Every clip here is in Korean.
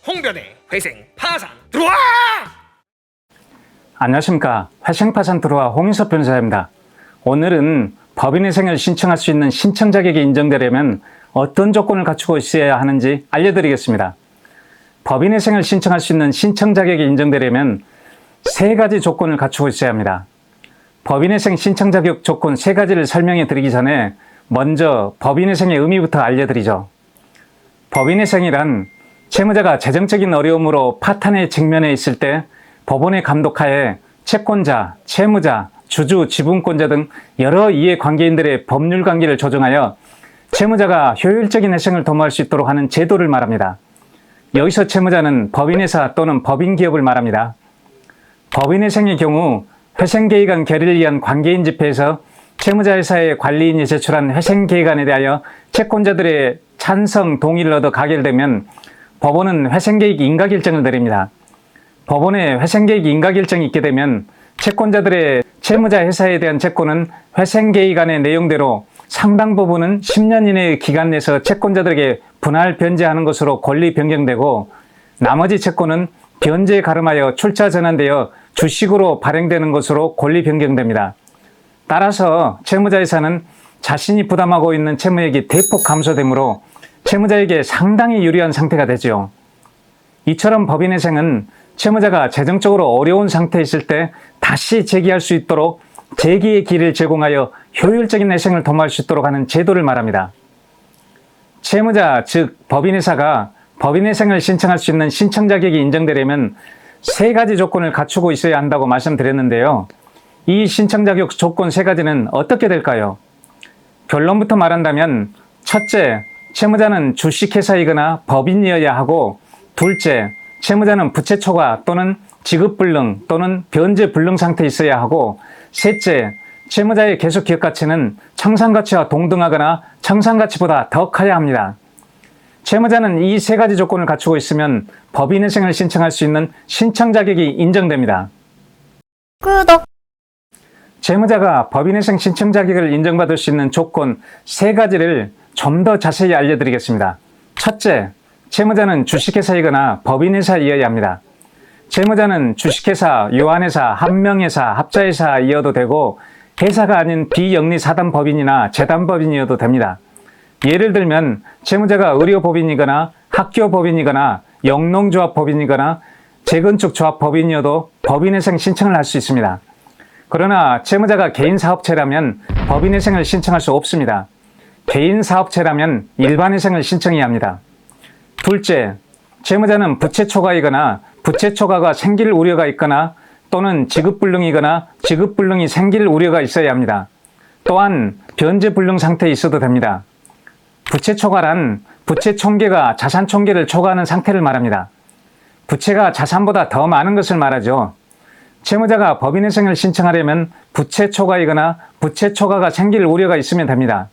홍변의 회생 파산 들어와! 안녕하십니까. 회생파산 들어와 홍인섭 변호사입니다. 오늘은 법인회생을 신청할 수 있는 신청 자격이 인정되려면 어떤 조건을 갖추고 있어야 하는지 알려드리겠습니다. 법인회생을 신청할 수 있는 신청 자격이 인정되려면 세 가지 조건을 갖추고 있어야 합니다. 법인회생 신청 자격 조건 세 가지를 설명해 드리기 전에 먼저 법인회생의 의미부터 알려드리죠. 법인회생이란 채무자가 재정적인 어려움으로 파탄에 직면해 있을 때 법원의 감독하에 채권자, 채무자, 주주, 지분권자 등 여러 이해관계인들의 법률 관계를 조정하여 채무자가 효율적인 회생을 도모할 수 있도록 하는 제도를 말합니다. 여기서 채무자는 법인회사 또는 법인기업을 말합니다. 법인회생의 경우 회생계획안 결의를 위한 관계인 집회에서 채무자회사의 관리인이 제출한 회생계획안에 대하여 채권자들의 찬성, 동의를 얻어 가결되면 법원은 회생계획 인가결정을 내립니다. 법원에 회생계획 인가결정이 있게 되면 채권자들의 채무자 회사에 대한 채권은 회생계획안의 내용대로 상당 부분은 10년 이내의 기간 내에서 채권자들에게 분할 변제하는 것으로 권리 변경되고 나머지 채권은 변제에 가름하여 출자 전환되어 주식으로 발행되는 것으로 권리 변경됩니다. 따라서 채무자 회사는 자신이 부담하고 있는 채무액이 대폭 감소되므로 채무자에게 상당히 유리한 상태가 되죠. 이처럼 법인회생은 채무자가 재정적으로 어려운 상태에 있을 때 다시 재기할 수 있도록 재기의 길을 제공하여 효율적인 회생을 도모할 수 있도록 하는 제도를 말합니다. 채무자, 즉 법인회사가 법인회생을 신청할 수 있는 신청 자격이 인정되려면 세 가지 조건을 갖추고 있어야 한다고 말씀드렸는데요. 이 신청 자격 조건 세 가지는 어떻게 될까요? 결론부터 말한다면 첫째, 채무자는 주식회사이거나 법인이어야 하고 둘째, 채무자는 부채 초과 또는 지급불능 또는 변제불능 상태에 있어야 하고 셋째, 채무자의 계속 기업가치는 청산가치와 동등하거나 청산가치보다 더 커야 합니다. 채무자는 이 세 가지 조건을 갖추고 있으면 법인회생을 신청할 수 있는 신청 자격이 인정됩니다. 구독! 채무자가 법인회생 신청 자격을 인정받을 수 있는 조건 세 가지를 좀 더 자세히 알려드리겠습니다. 첫째, 채무자는 주식회사이거나 법인회사이어야 합니다. 채무자는 주식회사, 유한회사, 한명회사, 합자회사이어도 되고 회사가 아닌 비영리사단법인이나 재단법인이어도 됩니다. 예를 들면 채무자가 의료법인이거나 학교법인이거나 영농조합법인이거나 재건축조합법인이어도 법인회생 신청을 할 수 있습니다. 그러나 채무자가 개인사업체라면 법인회생을 신청할 수 없습니다. 개인사업체라면 일반회생을 신청해야 합니다. 둘째, 채무자는 부채 초과이거나 부채 초과가 생길 우려가 있거나 또는 지급불능이거나 지급불능이 생길 우려가 있어야 합니다. 또한 변제불능 상태에 있어도 됩니다. 부채 초과란 부채 총계가 자산 총계를 초과하는 상태를 말합니다. 부채가 자산보다 더 많은 것을 말하죠. 채무자가 법인회생을 신청하려면 부채 초과이거나 부채 초과가 생길 우려가 있으면 됩니다.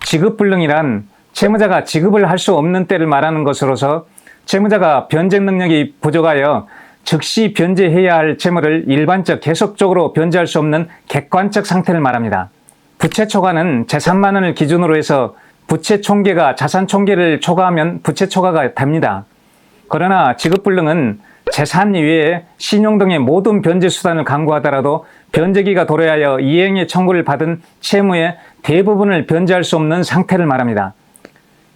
지급불능이란 채무자가 지급을 할 수 없는 때를 말하는 것으로서 채무자가 변제 능력이 부족하여 즉시 변제해야 할 채무를 일반적 계속적으로 변제할 수 없는 객관적 상태를 말합니다. 부채 초과는 재산만 원을 기준으로 해서 부채 총계가 자산 총계를 초과하면 부채 초과가 됩니다. 그러나 지급불능은 재산 이외에 신용 등의 모든 변제 수단을 강구하더라도 변제기가 도래하여 이행의 청구를 받은 채무의 대부분을 변제할 수 없는 상태를 말합니다.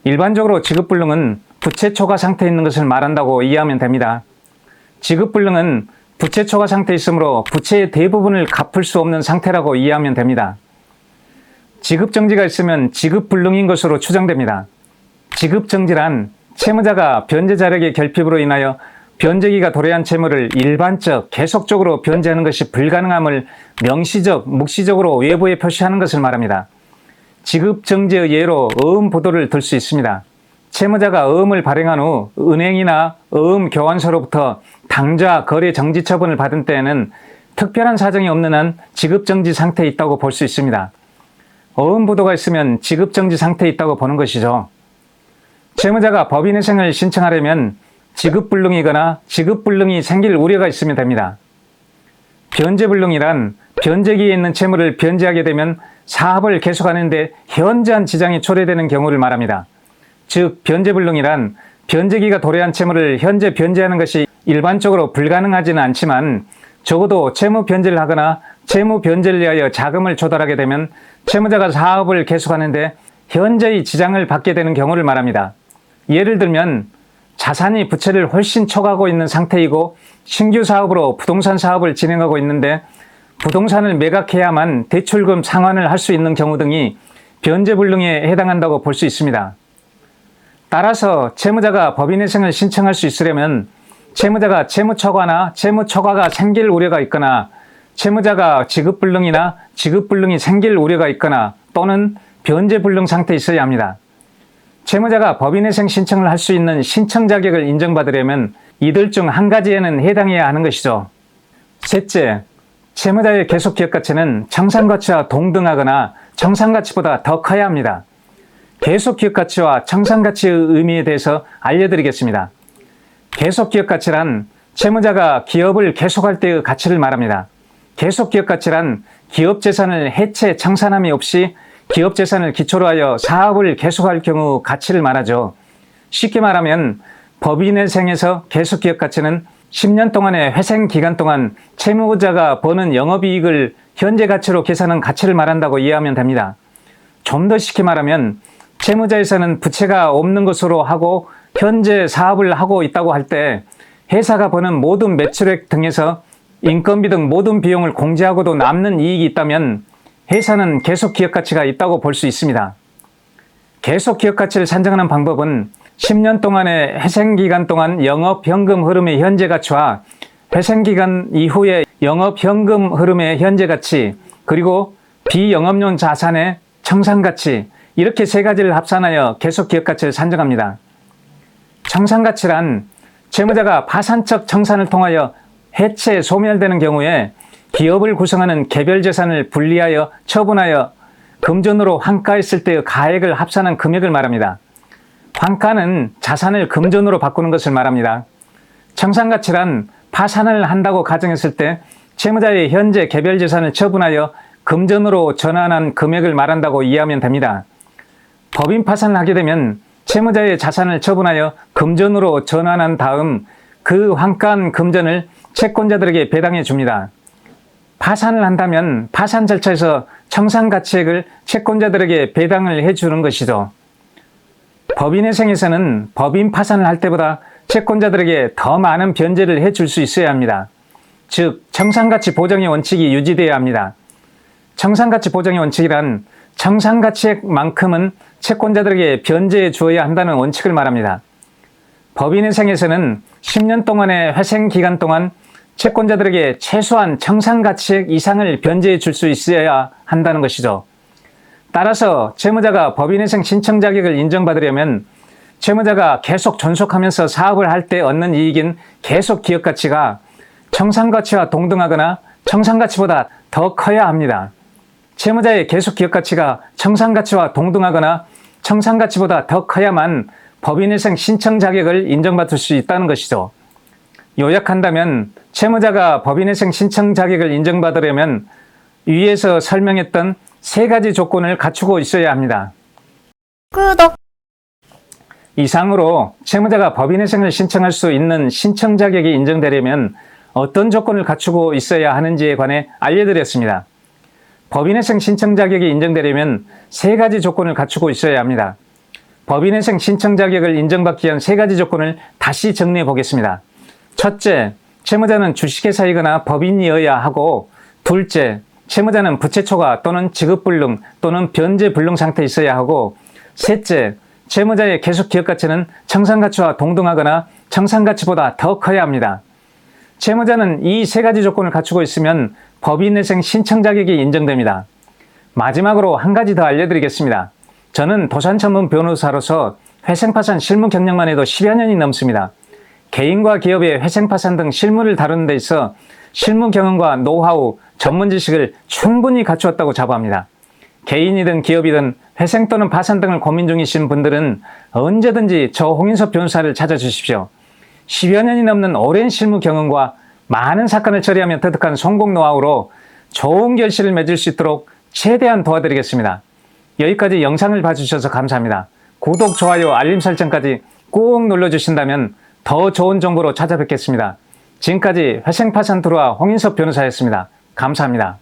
일반적으로 지급불능은 부채 초과 상태에 있는 것을 말한다고 이해하면 됩니다. 지급불능은 부채 초과 상태에 있으므로 부채의 대부분을 갚을 수 없는 상태라고 이해하면 됩니다. 지급정지가 있으면 지급불능인 것으로 추정됩니다. 지급정지란 채무자가 변제 자력의 결핍으로 인하여 변제기가 도래한 채무를 일반적, 계속적으로 변제하는 것이 불가능함을 명시적, 묵시적으로 외부에 표시하는 것을 말합니다. 지급정지의 예로 어음 보도를 들 수 있습니다. 채무자가 어음을 발행한 후 은행이나 어음 교환소로부터 당좌 거래 정지 처분을 받은 때에는 특별한 사정이 없는 한 지급정지 상태에 있다고 볼 수 있습니다. 어음 보도가 있으면 지급정지 상태에 있다고 보는 것이죠. 채무자가 법인회생을 신청하려면 지급불능이거나 지급불능이 생길 우려가 있으면 됩니다. 변제불능이란 변제기에 있는 채무를 변제하게 되면 사업을 계속하는 데 현저한 지장이 초래되는 경우를 말합니다. 즉 변제불능이란 변제기가 도래한 채무를 현재 변제하는 것이 일반적으로 불가능하지는 않지만 적어도 채무 변제를 하거나 채무 변제를 위하여 자금을 조달하게 되면 채무자가 사업을 계속하는데 현저히 지장을 받게 되는 경우를 말합니다. 예를 들면 자산이 부채를 훨씬 초과하고 있는 상태이고 신규 사업으로 부동산 사업을 진행하고 있는데 부동산을 매각해야만 대출금 상환을 할 수 있는 경우 등이 변제불능에 해당한다고 볼 수 있습니다. 따라서 채무자가 법인회생을 신청할 수 있으려면 채무자가 채무초과나 채무초과가 생길 우려가 있거나 채무자가 지급불능이나 지급불능이 생길 우려가 있거나 또는 변제불능 상태에 있어야 합니다. 채무자가 법인회생 신청을 할 수 있는 신청 자격을 인정받으려면 이들 중 한 가지에는 해당해야 하는 것이죠. 셋째, 채무자의 계속기업가치는 청산가치와 동등하거나 청산가치보다 더 커야 합니다. 계속기업가치와 청산가치의 의미에 대해서 알려드리겠습니다. 계속기업가치란 채무자가 기업을 계속할 때의 가치를 말합니다. 계속기업가치란 기업재산을 해체 청산함이 없이 기업재산을 기초로 하여 사업을 계속할 경우 가치를 말하죠. 쉽게 말하면 법인회생에서 계속기업가치는 10년 동안의 회생 기간 동안 채무자가 버는 영업이익을 현재 가치로 계산한 가치를 말한다고 이해하면 됩니다. 좀 더 쉽게 말하면 채무자에서는 부채가 없는 것으로 하고 현재 사업을 하고 있다고 할 때 회사가 버는 모든 매출액 등에서 인건비 등 모든 비용을 공제하고도 남는 이익이 있다면 회사는 계속기업가치가 있다고 볼 수 있습니다. 계속기업가치를 산정하는 방법은 10년 동안의 회생기간 동안 영업현금 흐름의 현재 가치와 회생기간 이후의 영업현금 흐름의 현재 가치 그리고 비영업용 자산의 청산가치 이렇게 세 가지를 합산하여 계속기업가치를 산정합니다. 청산가치란 채무자가 파산적 청산을 통하여 해체, 소멸되는 경우에 기업을 구성하는 개별재산을 분리하여 처분하여 금전으로 환가했을 때의 가액을 합산한 금액을 말합니다. 환가는 자산을 금전으로 바꾸는 것을 말합니다. 청산가치란 파산을 한다고 가정했을 때 채무자의 현재 개별재산을 처분하여 금전으로 전환한 금액을 말한다고 이해하면 됩니다. 법인 파산을 하게 되면 채무자의 자산을 처분하여 금전으로 전환한 다음 그 환가한 금전을 채권자들에게 배당해 줍니다. 파산을 한다면 파산 절차에서 청산가치액을 채권자들에게 배당을 해주는 것이죠. 법인회생에서는 법인 파산을 할 때보다 채권자들에게 더 많은 변제를 해줄 수 있어야 합니다. 즉 청산가치 보정의 원칙이 유지되어야 합니다. 청산가치 보정의 원칙이란 청산가치액만큼은 채권자들에게 변제해 주어야 한다는 원칙을 말합니다. 법인회생에서는 10년 동안의 회생 기간 동안 채권자들에게 최소한 청산가치액 이상을 변제해 줄 수 있어야 한다는 것이죠. 따라서 채무자가 법인회생 신청 자격을 인정받으려면 채무자가 계속 존속하면서 사업을 할 때 얻는 이익인 계속기업가치가 청산가치와 동등하거나 청산가치보다 더 커야 합니다. 채무자의 계속기업가치가 청산가치와 동등하거나 청산가치보다 더 커야만 법인회생 신청 자격을 인정받을 수 있다는 것이죠. 요약한다면 채무자가 법인회생 신청 자격을 인정받으려면 위에서 설명했던 세 가지 조건을 갖추고 있어야 합니다. 구독. 이상으로 채무자가 법인회생을 신청할 수 있는 신청 자격이 인정되려면 어떤 조건을 갖추고 있어야 하는지에 관해 알려드렸습니다. 법인회생 신청 자격이 인정되려면 세 가지 조건을 갖추고 있어야 합니다. 법인회생 신청 자격을 인정받기 위한 세 가지 조건을 다시 정리해 보겠습니다. 첫째, 채무자는 주식회사이거나 법인이어야 하고, 둘째, 채무자는 부채초과 또는 지급불능 또는 변제불능 상태에 있어야 하고, 셋째, 채무자의 계속기업가치는 청산가치와 동등하거나 청산가치보다 더 커야 합니다. 채무자는 이 세 가지 조건을 갖추고 있으면 법인회생 신청 자격이 인정됩니다. 마지막으로 한 가지 더 알려드리겠습니다. 저는 도산 전문 변호사로서 회생파산 실무 경력만 해도 10여 년이 넘습니다. 개인과 기업의 회생파산 등 실무를 다루는 데 있어 실무 경험과 노하우, 전문 지식을 충분히 갖추었다고 자부합니다. 개인이든 기업이든 회생 또는 파산 등을 고민 중이신 분들은 언제든지 저 홍인섭 변호사를 찾아주십시오. 10여 년이 넘는 오랜 실무 경험과 많은 사건을 처리하며 터득한 성공 노하우로 좋은 결실을 맺을 수 있도록 최대한 도와드리겠습니다. 여기까지 영상을 봐주셔서 감사합니다. 구독, 좋아요, 알림 설정까지 꾹 눌러주신다면 더 좋은 정보로 찾아뵙겠습니다. 지금까지 회생파산 들어와 홍인섭 변호사였습니다. 감사합니다.